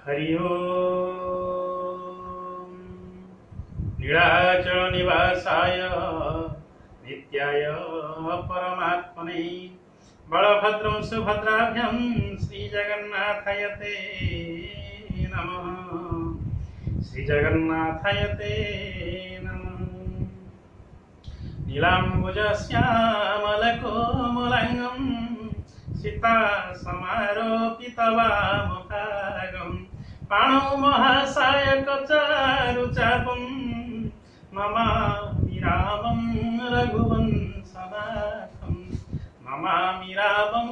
हरि ओम। नीलाचल निवासाय नित्याय परमात्मने बलभद्रं सुभद्राभ्यां श्रीजगन्नाथाय ते नमः। श्रीजगन्नाथाय ते नमः। नीलाम्बुजश्यामलकोमलाङ्गं सीता समारोपितवामभागं पाणौ महासायकचारुचापं नमामि रामं रघुवंशनाथं। नमामि रामं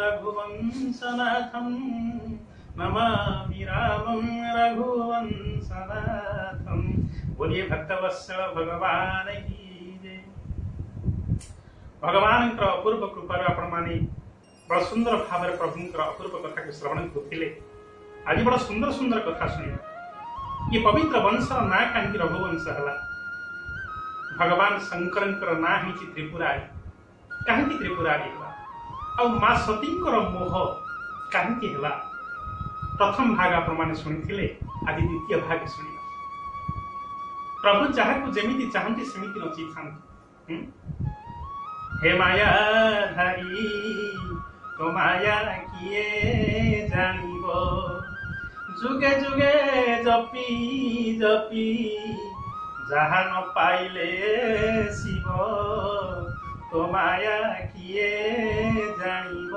रघुवंशनाथं। नमामि रामं रघुवंशनाथं। बोलिए भक्तवत्सल भगवान की जय। भगवान अपूर्व कृपा आपण माने बड़ा सुंदर भाव प्रभुंर अपूर्व कथा को श्रवण करुले। आज बड़ा सुंदर सुंदर कथा शुणा। ये पवित्र वंशर ना कहीं रघुवंश है। भगवान शंकर ना ही त्रिपुरारी। कहीं त्रिपुरारी है आ माँ सती मोह कहीं है। प्रथम भाग आपण मैंने शुणी। आज द्वितीय भाग शुणा। प्रभु जहाँ को जमी चाहती सेमती नची था। हे माया धारी तो माया किए जानिब जुगे जुगे जपी जपी जहाँ न पाइले शिव तो माया किए जानिब।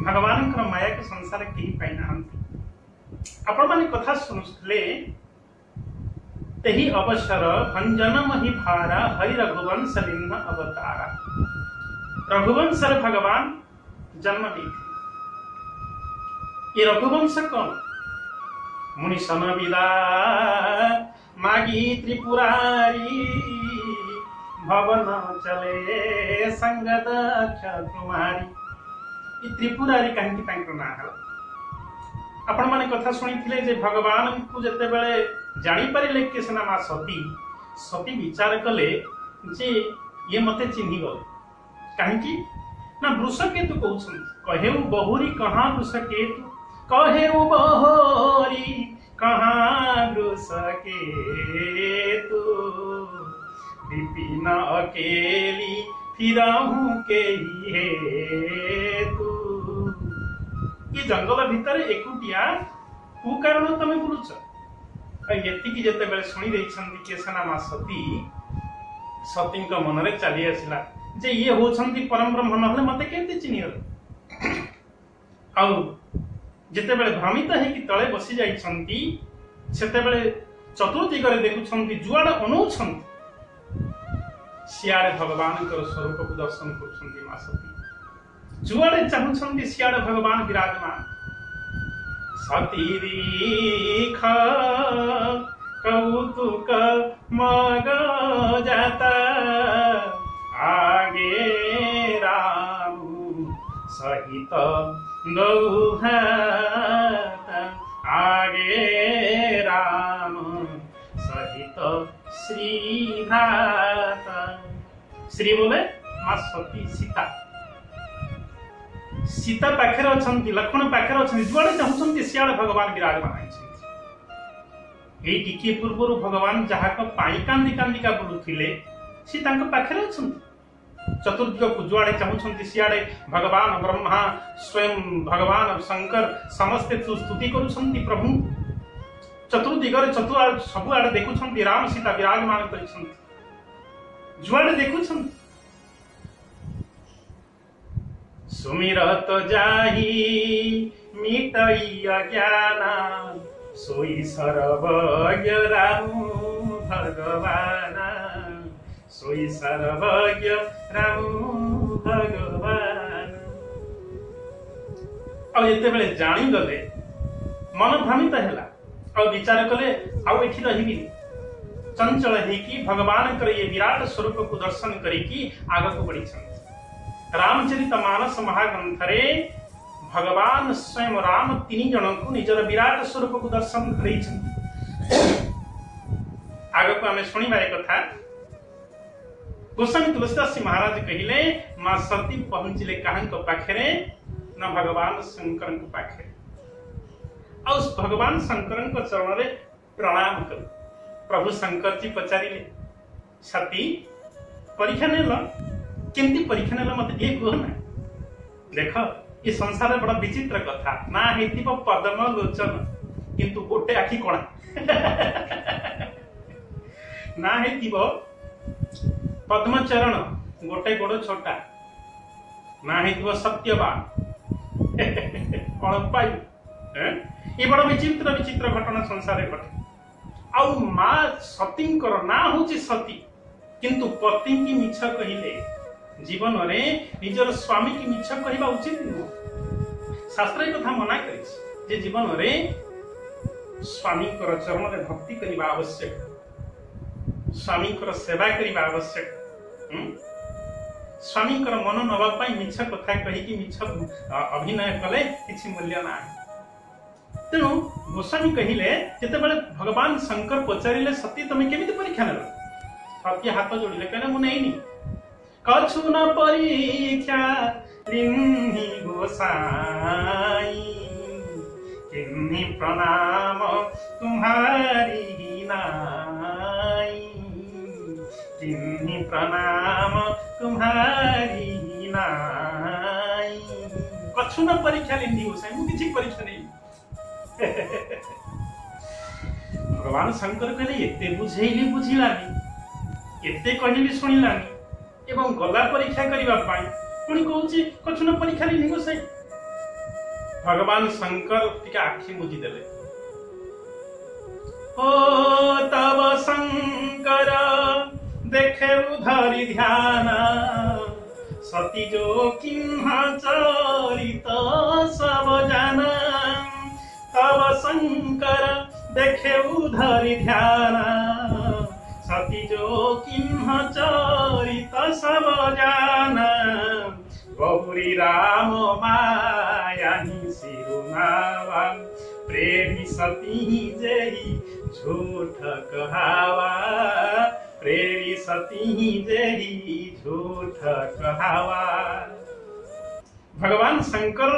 भगवान माया के संसार कहीं पाई ना। आपण माने कथा सुनुले तेही अवसर भंजन मही भारा हरि रघुवंश लिंग अवतारा। रघुवंश भगवान जन्म ली। ये रघुवंश कौन? मुनि सन विदा मागी त्रिपुरारी भवन चले संगत कुमारी। ये त्रिपुरारी कहीं ना है। आपण माने कथा शुणी जे भगवान को जते बेले जानी पारे कि सेना माँ सती सती विचार कले जे ये मते चिन्ही गले। कहीं ना वृषकेतु कहते कहेउ बहुरी कहाँ वृषकेतु कहेउ बहुरी कहाँ वृषकेतु विपिन अकेली फिरहु के हेतु। ये जंगल भितर एकुटिया कु कारण तमे बुलुच। एतिकी जेते बेले सुनी देइछन्ती केसना माँ सती सती मन में चली आसला जे ये होछन्ती परम ब्रह्म नहले मते केते चिन्हिगले। आउ जेते बेले भ्रमित है कि तळे बसी जाइछन्ती सेते बेले चतुर्दिगरे देखुछन्ती जुआड अनौछन्ती सियाड़े भगवान स्वरूप को दर्शन करुछन्ती माँ सती। जुआड़े चाहुछन्ती सियाड़े भगवान विराजमान। सती दीखा कौतुक मग जाता आगे राम सहित गौहाता आगे राम सहित श्री भाता। श्री बोले माँ सती सीता। सीता पाखे अच्छा लक्ष्मण पाखे अच्छा जुआड़े चाहते सियाड़े भगवान विराजमान टिके पूर्व भगवान जहाँ कांदी कांदिका बुलुले सी पाखे अच्छा। चतुर्दिग को जुआड़े चाहते सियाड़े भगवान ब्रह्मा स्वयं भगवान शंकर समस्ते स्तुति करुछन्ति प्रभु। चतुर्दिगरे सबुआड़े देखुछन्ति राम सीता विराजमान करिछन्ति जुआड़े देखुछन्ति। सुमिरत जाही मिटई अज्ञान सोई सर्वज्ञ राम भगवान सोई सर्वज्ञ राम भगवान। और एते बेले जानी गले मन भ्रमित हैला और विचार कले आउ एठी रहिबी चंचल है कि भगवान कर ये विराट स्वरूप को दर्शन करिकी आगे को बढ़ी। रामचरितमानस महाग्रंथरे भगवान स्वयं राम तीन जन को निजर विराट स्वरूप को दर्शन कर आगे को आम शुणा कथा। गोस्वामी तुलसीदास महाराज कहले माँ सती पहुंचले कहां पाखे न भगवान शंकर पाखे आ भगवान शंकर चरण में प्रणाम कर। प्रभु शंकर जी पचारे सती परीक्षा नेल केमती परीक्षा नेल मत ये कह ना। देख ये संसार बड़ा विचित्र कथा ना हेतिबो पद्म लोचन किंतु गोटे आखि कणा ना हेतिबो पद्मचरण गोटे गोड़ छोटा ना हेतिबो सत्यवान कौन पाई ये बड़ा विचित्र विचित्र घटना संसार घटे। आउ माँ सती ना हूँ सती किंतु पति की मिछ कहले जीवन में निजर स्वामी की मिछ कहवा उचित नुह। शास्त्र कथा मना कर जीवन में स्वामी चरण में भक्ति करने आवश्यक, स्वामी सेवा करने आवश्यक। स्वामी मन नवाई मिछ कथा कहीकि मिछ अभिनय कले किसी मूल्य ना। तेणु गोस्वामी कहले जितेबाला भगवान शंकर पचारे सती तुम्हें केमी परीक्षा नेल सती हाथ जोड़िले कहले मु नहीं कछु न परीक्षा लिन्ही गोसाई किन्ही प्रणाम तुम्हारी नाई किन्ही प्रणाम तुम्हारी नाई। कछु न परीक्षा लिन्ही गोसाई मु किछि परीक्षा नहीं। भगवान शंकर कहले एते बुझेइली बुझिलानी एते कहली शुणिलानी एवं गला परीक्षा करबा पाई पुणी कहूची कछु न परीक्षा लिन्ही गोसाई। भगवान शंकर टिके आखि मुझी देले ओ तब शंकर देखे उधरी ध्यान सती जो किन्हा चरित सब जाना। तब शंकर देखे उधरी ध्यान सती जो किन्हा चरित सब जाना। बहुरी राम माया सिरुनावा प्रेमी सती जेही झूठ कहावा प्रेमी सती जेही झूठ कहावा। भगवान शंकर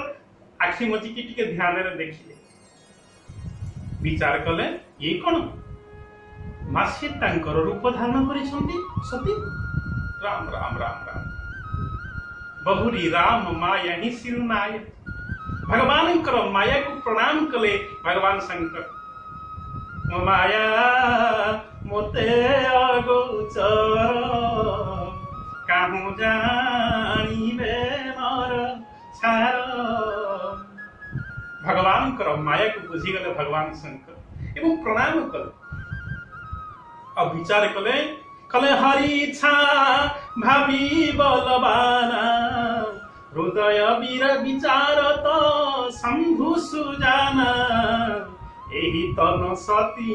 आखि मचिकी टिके ध्यान रे देखिले विचार कले ये कौन मासी तांकर रूप धारण करिसंती सती। राम राम राम राम बहुरी राम माया ही सिरुनाय। भगवान माया को प्रणाम कले भगवान शंकर माया मोते अगोचर काहू जानिबे नर छार। भगवान माया को बुझीगले भगवान शंकर एवं प्रणाम कले अब विचार कले कले हरि छा भावी बलवाना हृदय वीर विचार तो शंभु सुजाना। एही तन सती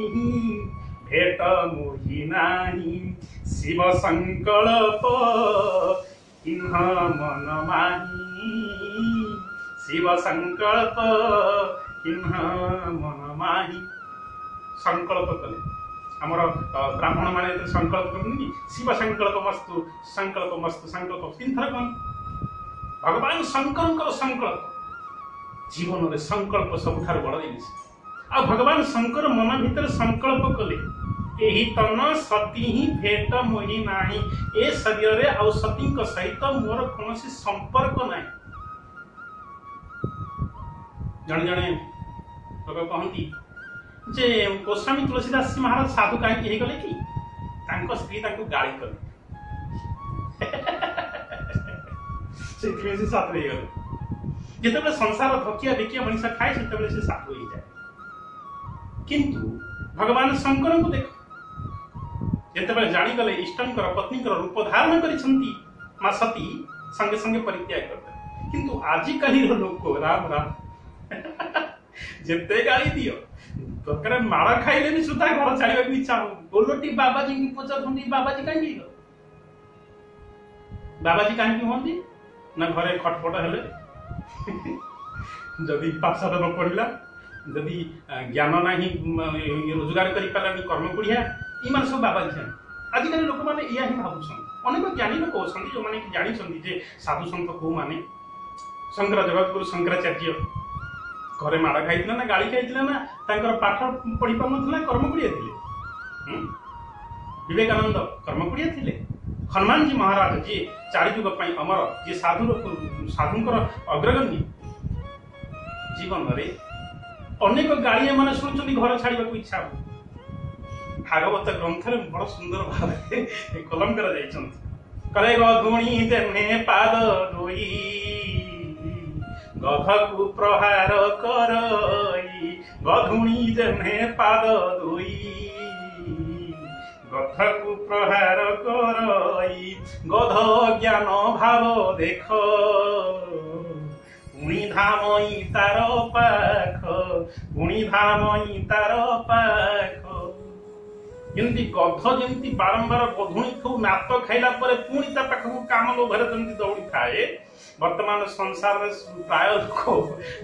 भेट मोहि नाही शिव संकल्प किन्ह मन माही शिव संकल्प किन्ह मन माही। संकल्प कले आमर ब्राह्मण माने संकल्प करनी शिव संकल्प मस्तु संकल्प मस्तु संकल्प तीन थर कौन भगवान शंकर संकल्प जीवन में संकल्प सबुठार बड़ जिनिस। आ भगवान शंकर मन भीतर संकल्प कले एही तन सती ही भेट मोहि नाही ए शरीर रे आ सती सहित मोर कौनसी संपर्क नाही। जने जने लोग कहती जे गोस्वामी तुलसीदास महाराज साधु कहीं गले कि स्त्री गाड़ी कले से साधु हो गले जिते संसार धकिया देखिया मनीष खाए से साधु हो जाए। किंतु भगवान शंकर को देख जिते जानीगले इष्टंकर पत्नी रूप धारण करिसंती मां सती संगे संगे परित्याग करते। किंतु आजिकाली लोक राम राम जिते गाड़ी दियो दरकार माड़ खाइले भी सुधा घर छाड़ा इच्छा हो गोलटी बाबाजी की पचार बाबाजी कहीं बाबाजी कहीं हमें ना घरे खटपट हेले जदि पाठशाला न पढ़ला जदि ज्ञान ना रोजगार कर पारानी कर्म कुड़िया ये सब बाबाजी आजिकल लोक मैंने या ही भावुन अनेक ज्ञानी लोक अच्छा जो मैंने जानी साधु सन्त कौ माने शंकर जगतगुरु शंकराचार्य घरे माड़ खाई ना गाड़ी खाई ना पाठ पढ़ी पार ना कर्मकुड़िया थे। विवेकानंद कर्मकुड़िया थे। हनुमान जी महाराज जी चारि युग अमर जी साधुंकर अग्रगण्य जीवन रे अनेक गाड़ी मैंने शुणुं घर छाड़ा इच्छा भागवत ग्रंथ बड़ सुंदर भाव कलम कर गधुणी तेने पाद दोई गध को प्रहार कर गधुणी तेने पाद दोई गध को प्रहार कर गध ज्ञान भाव देख पुणी धामई तार पाख पुणी धामई तार पाख जमी गध जमी बारंबार गधुणी खूब नात खाइला पुणी ता पाखक काम लोभर जमी दौड़ी थाए। वर्तमान संसार में प्राय लोक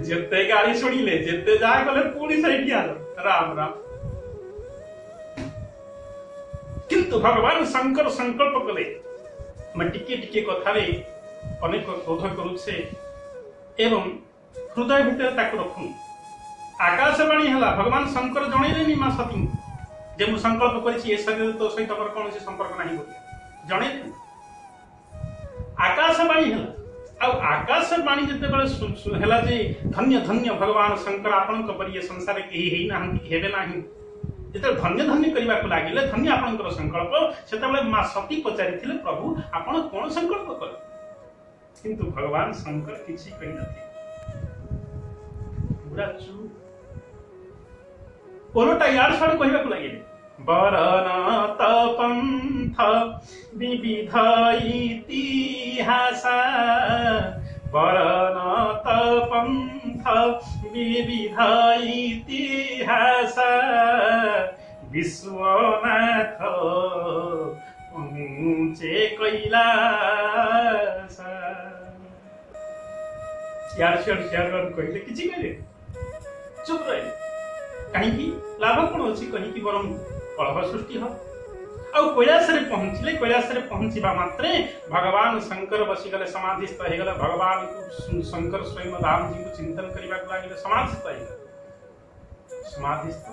जिते गाड़ी शुणिले जिते जहाँ गले पुणी से राम राम। किंतु भगवान शंकर संकल्प कले मैं टिके टिके कथारे अनेक क्रोध करुछे एवं हृदय भितर ताक रखु। आकाशवाणी है भगवान शंकर जनइले मां सती जे मु संकल्प करिछि ए शरीर तो सहित पर कौन संपर्क नहीं बोली जणे आकाशवाणी है। आकाशवाणी जिते है जे धन्य धन्य भगवान शंकर आपण परि संसार के ही नाहंती हेबे नाही जिते धन्य धन्य करने को लगिले धन्य आपणकर संकल्प से मां सती पचारि प्रभु आपण कौन संकल्प कले किंतु भगवान शंकर किसी कही नथि पूरा चुप ओलटा यार साड़ कहबा को लगिले बरन तपंथ विविध इतिहास बरन तपंथ विविध इतिहास विश्वनाथ पहुँचे कैलास यार कहले किसी कहले चुप रहे कहीं लाभ कौन अच्छी कहीं बरम कलह सृष्टि हो कैलाश पहुंचले कैलाश पहुंचा मात्रे भगवान शंकर बसीगले समाधिस्थ हो गले भगवान शंकर स्वयं राम जी को चिंतन करने लगे समाधिस्थ हो समाधिस्थ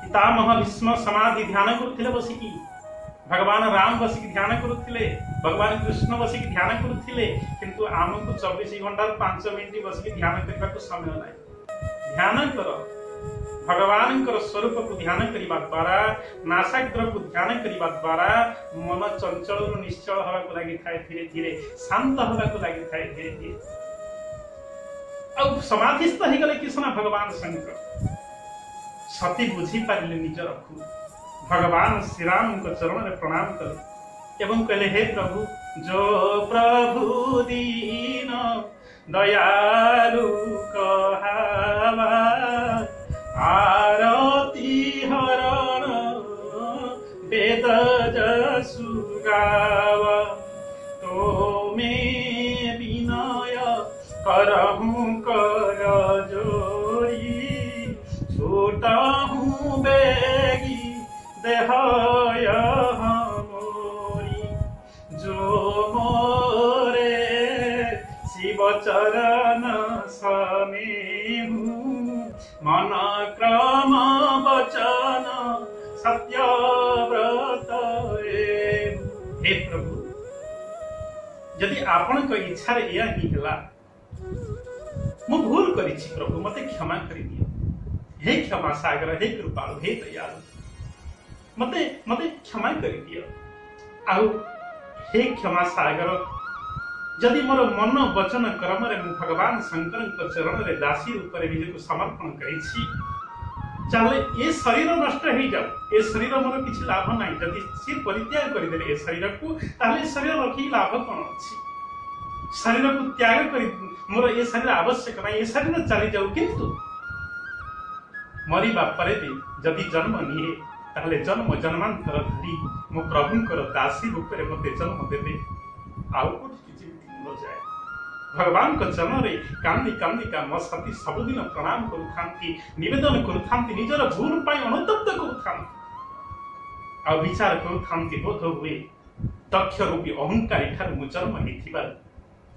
पितामह भीष्म समाधि ध्यान करुले बसिकी भगवान राम बसिक ध्यान करुले भगवान कृष्ण बसिक ध्यान करुले किंतु आमको 24 घंटा 5 मिनिट बसिक ध्यान करने को समय ना ध्यान कर भगवान स्वरूप को ध्यान करने द्वारा नासाग्र को ध्यान करने द्वारा मन चंचल निश्चल हवा लगी था धीरे धीरे शांत हवा लगी था धीरे धीरे समाधिस्थ हो गले कि भगवान शंकर सती बुझी पारे निजर खुद भगवान श्री राम को चरण में प्रणाम कले एवं कहले हे प्रभु जो प्रभु दीन दयालु कहावा आरती हरण वेद जसु गावा तो में विनय करहु कर जोरी छूटहु बेगी देहय मोरी जो मोरे शिव चरण समेहु मन क्रम वचन सत्य व्रत हे प्रभु यदि आपण को इच्छा रे या ही हला मु भूल करिछि प्रभु मते क्षमा करि दियो हे क्षमा सागर हे कृपालु हे दयालु मते मते क्षमा करि दियो आउ हे क्षमा सागर जदि मोर मन वचन कर्म रे भगवान शंकर चरण रे दासी रूप रे निज को समर्पण करिछि चाले ये शरीर नष्ट हो जाओ ये शरीर मोर किछि लाभ नाही जदि से परित्याग कर दे ए शरीर को ताले शरीर रखी लाभ कोन अछि शरीर को त्याग करी मोर ये शरीर आवश्यक नाही ये शरीर चली जाऊ किंतु मरी बापरे भी जदि जन्म निये ताले जन्म जन्मांतर धरी मो प्रभुंकर दासी रूप रे मते जन्म देबे आउ जाए भगवान को चरण रे कांदी कांदी का म सती सबुदिन प्रणाम करुथांती निवेदन करुथांती निजर भूल पाई अनुतप्त करुथांती आ विचार करुथांती बोध हुए दक्ष रूपी अहंकारी ठार मु जन्म हेथिबा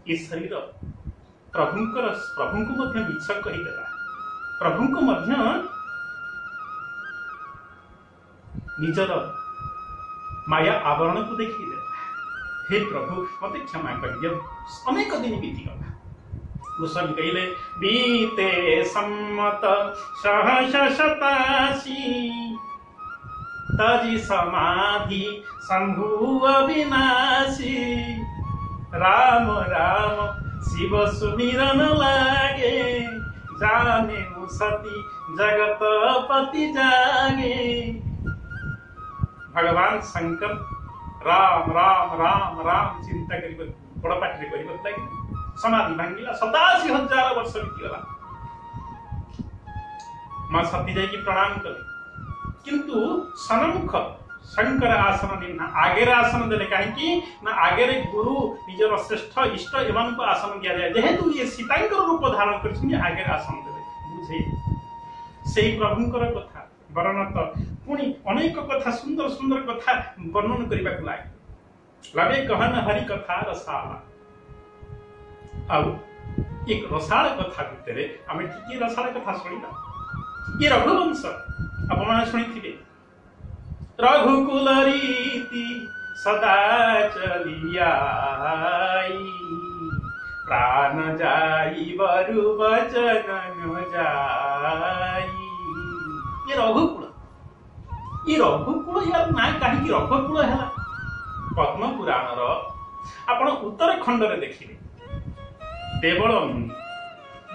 ए शरीर प्रभु को मध्य मिछ कहीदेला प्रभु को मध्य निजर माया आवरण को देखी देला हे प्रभु मते क्षमा कर दियो अनेक दिन बीतीगला गोस्वामी कहले बीते सम्मत सहस शतासी तजी समाधि शंभु अविनाशी राम राम शिव सुमिरन लागे जाने सती जगत पति जागे भगवान शंकर राम राम राम राम चिंता कर बड़ पाटी कर लगे समाधि भांगिला 87,000 वर्ष बीतीगला मां सती जाई प्रणाम कले किंतु सनमुख शंकर आसन देना आगे आसन देले कहीं ना आगे गुरु निजर श्रेष्ठ इष्ट एवं को आसन दिया जाए जेहेतु ये सीतांकर रूप धारण कर आगे आसन देले बुझे से प्रभुंकर कथा वर्णन तो पुणी अनेक कथा सुंदर सुंदर कथा वर्णन करने को लगे कहन हरि कथा रसाला एक रसाल कथा भितर आम टी रसाल कथा शुणा ये रघुवंश आप शुणी रघुकुल रीति सदा चलिया प्राण जाई बरु वचन न जाई ये रघुकुल यार ना कहीं रघुकुल है पद्म पुराण आपण उत्तराखंड रे देखिले देवल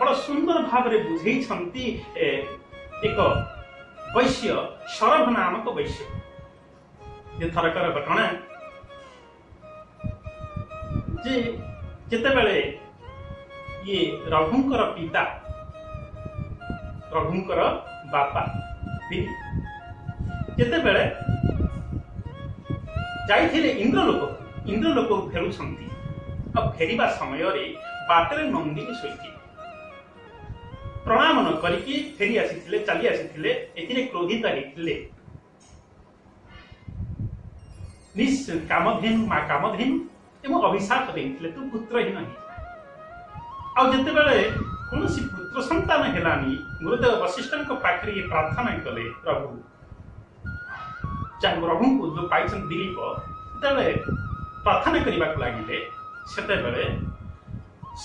बड़ सुंदर भाव रे बुझेइछंती एक वैश्य शरभ नामक वैश्य ये थरकर घटना जे जेतेबेले ये रघुंकर पिता रघुंकर बापा जेतेबेले जाइथिले इंद्रलोक फेरुछंती अब फेरिबा समय रे बाटरे नंदिनी सोईथि प्रणाम न करिकी फेरी आसीथिले चली आसीथिले एथिरे क्रोधित हेथिले निस कामधेनु मा कामधेनु एवं अभिशाप देथिले तू पुत्रहीन ही आ जते बेले कोनोसी पुत्र संतान हेलानी गुरुदेव वशिष्ठन को पाखरी प्रार्थना कले प्रभु चाहे प्रभु को जो पाइछन दिलीप तबे प्रार्थना करबा को लागिले सेते बेले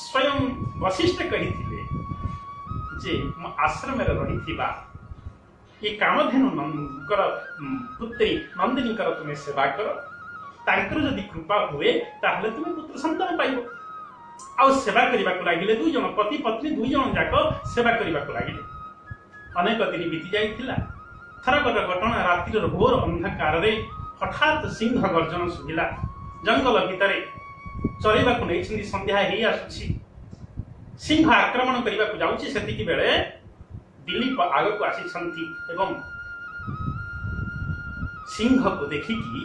स्वयं वशिष्ठ कहिथिले जे म आश्रम रे रहिथिबा ये कामधेनु नंदकर पुत्री नंदिनी कर तुम्हें सेवा कर तांकर जदि कृपा हुए ताहले तुम्हें पुत्र संतान पाइबो आ सेवा करबा को लागिले दुई जन पति पत्नी दुई जन जाक सेवा करबा को लागिले अनेक दिन बीती जाइथिला थरकर घटना रातिर घोर अंधकार रे हठात सिंह गर्जन सुनिला जंगल भितरे चलेबा को नै छिंदी संध्या हेई आसुछि सिंह आक्रमण करबा को जाउछि सेतिकी बेले दिलीप आग को आसी छंती एवं सिंह को देखिकी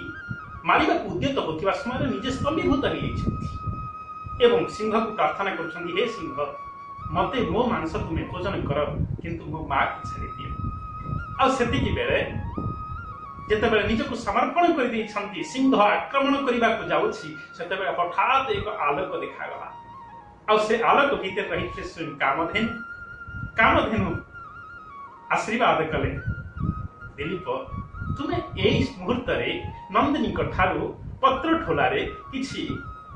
मारिबा को उद्यत होतिबा समय निजे स्तंभीभूत हो जाइछंती एवं सिंह को प्रार्थना करछंती हे सिंह मते मो मांस तुमे भोजन कर किंतु मो मां को छाड़ी दियो आ सेतिकी बेले जेते बेले निज को समर्पण कर दी छंती सिंह आक्रमण करबा को जाउछि सेते बेले हठात एक आलोक देखा गला आ से आलोक भीतर रहिते स्वयं कामधेनु आशीर्वाद कले दिलीप तुम्हें एई मुहूर्त रे नंदिनी कठारु पत्र ठोलारे किछि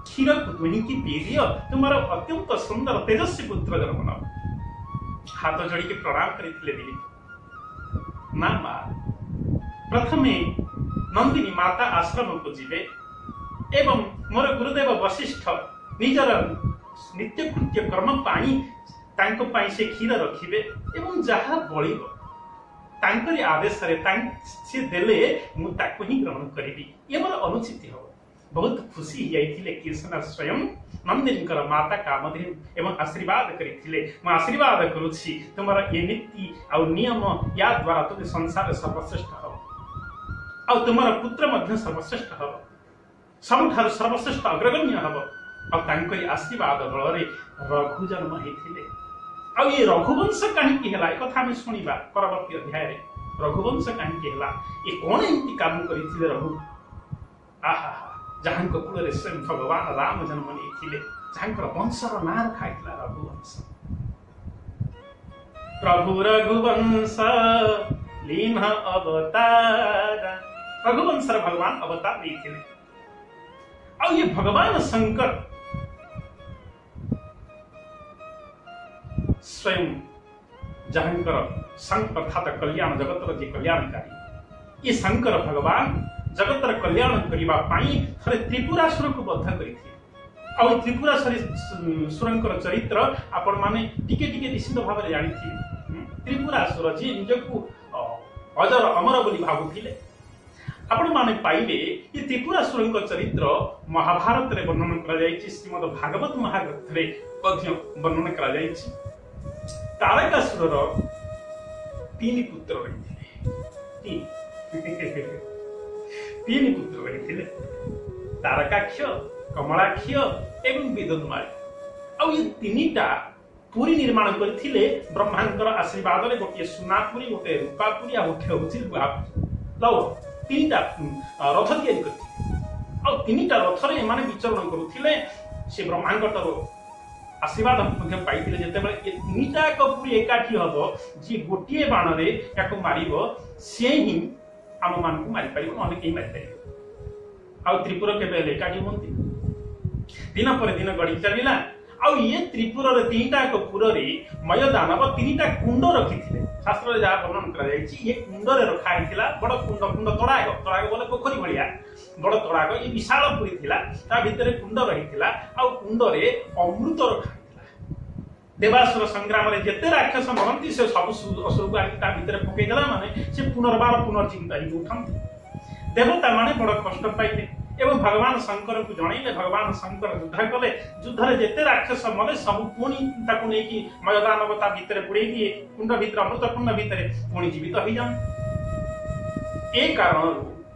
क्षीर को दुहिकी पी दियो तुम्हारा अत्यंत सुंदर तेजस्वी पुत्र जन्म हाथ जोड़ी के प्रणाम करथिले दिलीप ना मा प्रथमे नंदिनी माता आश्रम को जीवे एवं मोर गुरुदेव वशिष्ठ निजर नित्य कृत्य कर्म पाई तांको पाई से क्षीर रखिबे एवं जहा बळिबो तांकरी आदेश रे से देले मु ताको ही ग्रहण करिबी ये मोर अनुचित हो बहुत खुशी जाइथिले कृष्ण स्वयं नंदिनी कर माता कामधेनु एवं आशीर्वाद करिथिले मु आशीर्वाद करूछि तुम्हारा ये नीति और नियम या द्वारा तुम संसार सर्वश्रेष्ठ हो और तुम्हारा पुत्र मध्य सर्वश्रेष्ठ हो सबठार सर्वश्रेष्ठ अग्रगण्य हो और तांकरी आशीर्वाद बल रे रघु जन्म हेथिले आ ये रघुवंश कहीं है कथा आम शुणा परवर्ती अध्याय रघुवंश कहीं है ये कौन एमती काम करते रघु आहा जहाँ कूल स्वयं भगवान राम जन्म नहीं जहाँकर वंशर नाँ रखाइथिला रघुवंश। प्रभु रघुवंश लीन अवतार, रघुवंश भगवान अवतार नहीं। और ये भगवान शंकर स्वयं जहाँकर शंकर अर्थात कल्याण जगतर जे कल्याणकारी, ये शंकर भगवान जगतर कल्याण करबा पाई थरे त्रिपुरासुर को बद्ध करिथिले। और त्रिपुरासुरंकर चरित्र आपण माने टिके टिके निश्चित भाव में जानिथिले। त्रिपुरासुर जी निजकु अजर अमर बोली भाबुथिले। आपण माने पाइबे ये त्रिपुरासुरंकर चरित्र महाभारत रे वर्णन करा जायछि, श्रीमद् भागवत महाग्रंथ रे मध्य वर्णन करा जायछि। तारकासुर तीन पुत्र रहिथिले, तीन पुत्र रहिथिले, तारकाक्ष, कमलाक्ष एवं विदुन्माली। और ये तीनटा पुरी निर्माण करथिले ब्रह्मांकर आशीर्वाद रे, गोटे सुनापुरी, गोटे रूपापुरी आ गोटे होछि लव। तीनटा रथ तैयारी करथिले और तीनटा रथ रे माने विचरण करुथिले। से ब्रह्मांकर आशीर्वाद मध्य पाइथिले। जेतेबेले ए तीनटा कपुरी एकाठी हबो, जे गोटिए बाण रे याको मारिबो, से ही आम मान को मारि परिबो, अनेक ही मारि परिबो। और त्रिपुर केबे एकाठी होंती, दिन पर दिन गड़ी चलिला। और ये त्रिपुर रे तीनटा कपुर रे मय दानव तीनटा कुंड रखिथिले। शास्त्र रे जा वर्णन करा जायछि, ये कुंड रे रखा हिथिला। बड़ कुंड, कुंड तड़ाग, तड़ाग बोले पोखरी भलिया बड़ तड़ाग। ये विशाल पुरी थिला, ता भितरे कुंड रहिथिला। और कुंड रे अमृत रखा हिथिला। देवासुर संग्राम रे जेते राक्षस मरंती से सब असुर को आकि ता भितरे पकई देला माने से पुनर्बार पुनर्जीवित ही उठंती। देवता माने बड़ कष्ट पाइले एवं भगवान शंकर को जणैले। भगवान शंकर युद्ध कले, युद्ध रे जेते राक्षस मले सब पुणी ताकु नै कि मयदानवता भितरे पुड़ै दिए, कुंड भितर अमृत कुंड भितरे पुणी जीवित होई जान। ए कारण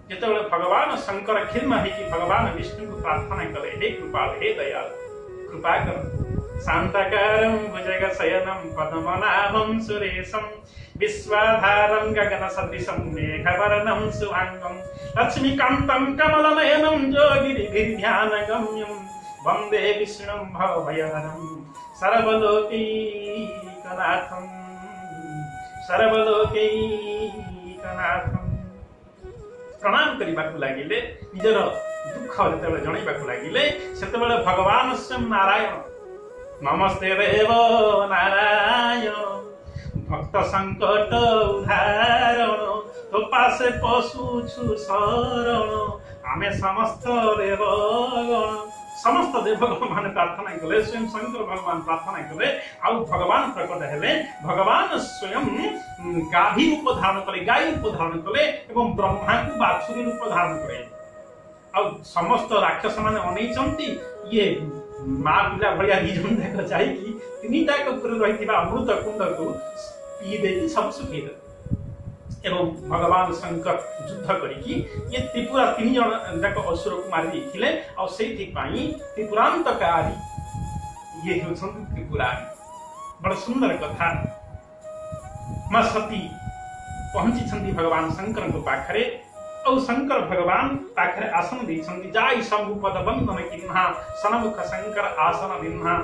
जेतेबेले भगवान शंकर खिन्न है कि भगवान विष्णु को प्रार्थना कले, हे कृपाल, हे दयाल, कृपा कर। शांताकारं भुजगशयनं पद्मनाभं सुरेशं विश्वाधारं गगनसदृशं मेघवर्णं शुभांगं लक्ष्मीकान्तं कमलनयनं योगिभिर्ध्यानगम्यं वन्दे विष्णुं भवभयहरं सर्वलोकैकनाथं, सर्वलोकैकनाथं। प्रणाम करबाकू लागिले, निजर दुख जेतेबेले जणैबाकू लागिले, सेतेबेले भगवान स्वयं नारायण नमस्ते देव नारायण भक्त संकट उदाहरण तो पासे पशुछु शरण आमे समस्त देवगण। समस्त देवगण मान प्रार्थना कले, स्वयं शंकर भगवान प्रार्थना कले। आउ भगवान प्रकट हेले। भगवान स्वयं गाधी रूप धारण कले, गाय रूप धारण कले एवं ब्रह्मा को बाछुरी रूप धारण कले। आउ समस्त राक्षस माने अनैचंती ये माँ पिला भलिया निजन देख चाहिए तीनटा कपुर रही अमृत कुंड को पी दे सब सुखी दे। एवं भगवान शंकर युद्ध करिकी ये त्रिपुरा तीन जन जाक असुर को मारी देथिले। और सेथि पई त्रिपुरांतकारी ये होछन त्रिपुरारी। बड़ सुंदर कथा। मां सती पहुंची छंदी भगवान शंकर को पाखरे। और शंकर भगवान पाखरे आसन देछंती। जाई शंभु पद बंदन किन्हा सनमुख शंकर आसन दिन्हा।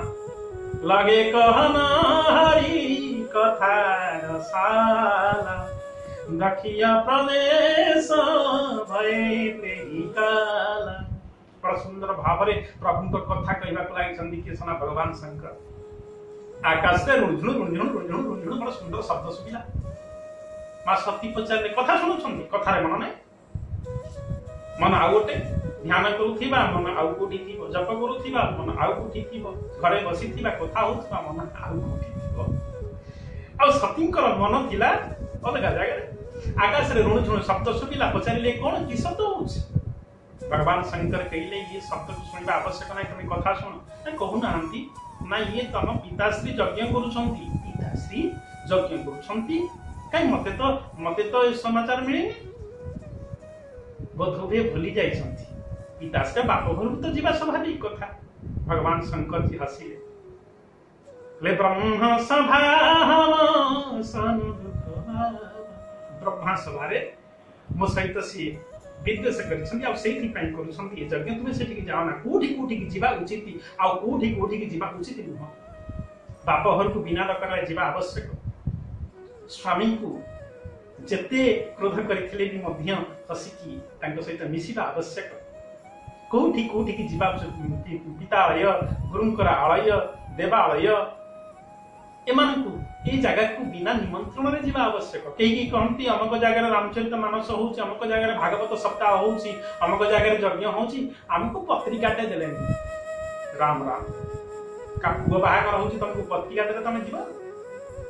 लगे कहना हरि कथा रसाला दखिया प्रदेश भय तेहि काला। बड़ सुंदर भाव रे प्रभु को कथा कहबा को लागि छंदी के सना भगवान शंकर। आकाश रे रुंझुण रुंझुण रुंझुण रुंझुण बड़ सुंदर शब्द सुबिला। मां सती पचारे कथा सुनुछंती, कथा रे मन नै मन आउ गोटे ध्यान करुथिबा, मन आउ कोठी थिबो जप करुथिबा, मन आउ कोठी थिबो घरे बसिथिबा कथा होथिबा, मन आउ कोठी थिबो। आ सतींकर मन थिला अलगा जगह। आकाश रे रुणुझुण शब्द सुबिला। पचारिले कोन कि शब्द होछि? भगवान शंकर कहिले ये शब्द को सुनिबा आवश्यक नै, तुम कथा सुन। कहू नांती ना ये तम पिताश्री यज्ञ करूछंती, पिताश्री यज्ञ करूछंती काई मते तो समाचार मिलेनी। बोधवे भूली जाइछंती, पिताश्री बाप घर तो जीवा स्वाभाविक कथा। भगवान शंकर जी हसिले। ले ब्रह्म सभा ब्रह्मा सभा रे मो सहित सी विद्वेष कर यज्ञ तुम से जाओ ना कौटी जीवा उचित आउ कौटी जीवा उचित नुह बाप घर को बिना डकर जीवा आवश्यक स्वामी को जेते क्रोध करथिले भी मध्य हसिकी तांको सहित मिसिबा आवश्यक कौटी की जीवा पितालय गुरुंकर आलय देवालय एमानकु ए जगह को बिना निमंत्रण रे जीवा आवश्यक कई कहती अमक जगह रामचरित मानस होउची अमक जगह भागवत सप्ताह होउची अमक जगह यज्ञ होउची हमको पत्रिकाटे देलेनी राम राम का पुआ बाहागर होउची तुमको पत्रिका देले तमे जीवा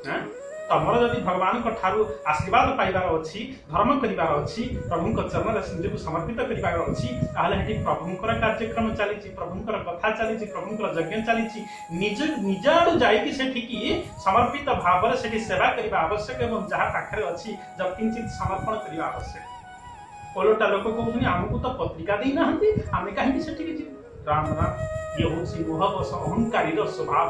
हां तमर जदि भगवान को ठारू आशीर्वाद पाइबार अछि धर्म करिबार अछि प्रभु को चरण रे निज को समर्पित करिबार अछि ताहले हेटी प्रभुंकर कार्यक्रम चलीची प्रभुंकर कथा चलीची प्रभुंकर यज्ञ चलीची निज आडू जाई कि सेठी की समर्पित भाव रे सेठी सेवा करिबा आवश्यक एवं जहा पाखरे अछि जब किंचित समर्पण करिबा आवश्यक ओलोटा लोक कहउनी हमकु तो पत्रिका देई नाहंती आमे काहे कि सेठी की राम राम ये होछि मोहबस अहंकारी रो स्वभाव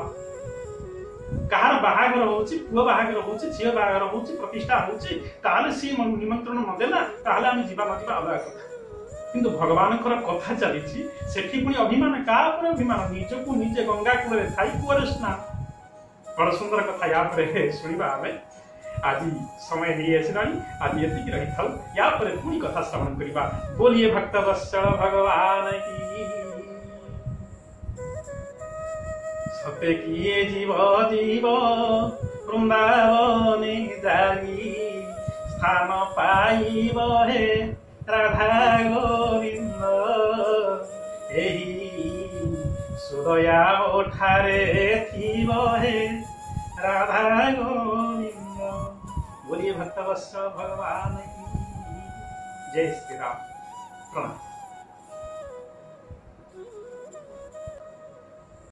कहार बाहागर होउची पुआ बाहागर होउची झियो बाहागर होउची प्रतिष्ठा होउची ताले सी निमंत्रण न देला ताले हम जीवा नथिबा अलगा कथा किंतु भगवान कर कथा चलीची सेठी पुनी अभिमान का पर अभिमान निज को निजे गंगा कूले थाई कुआर स्नान बड़ सुंदर कथा या पर सुनिबा आमे आज समय नहीं आसलानी आज एतिक रही थाउ या पर पुनी कथा श्रवण करिबा बोलिए भक्त वत्सल भगवान की सत्य किए जीव जीव वृंदावने जाई स्थान पाइब हे राधा गोविंद एही सुदया ओठारे थीब हे राधा गोविंद बोलिए भक्तवत्सल भगवान की जय श्री राम प्रणाम।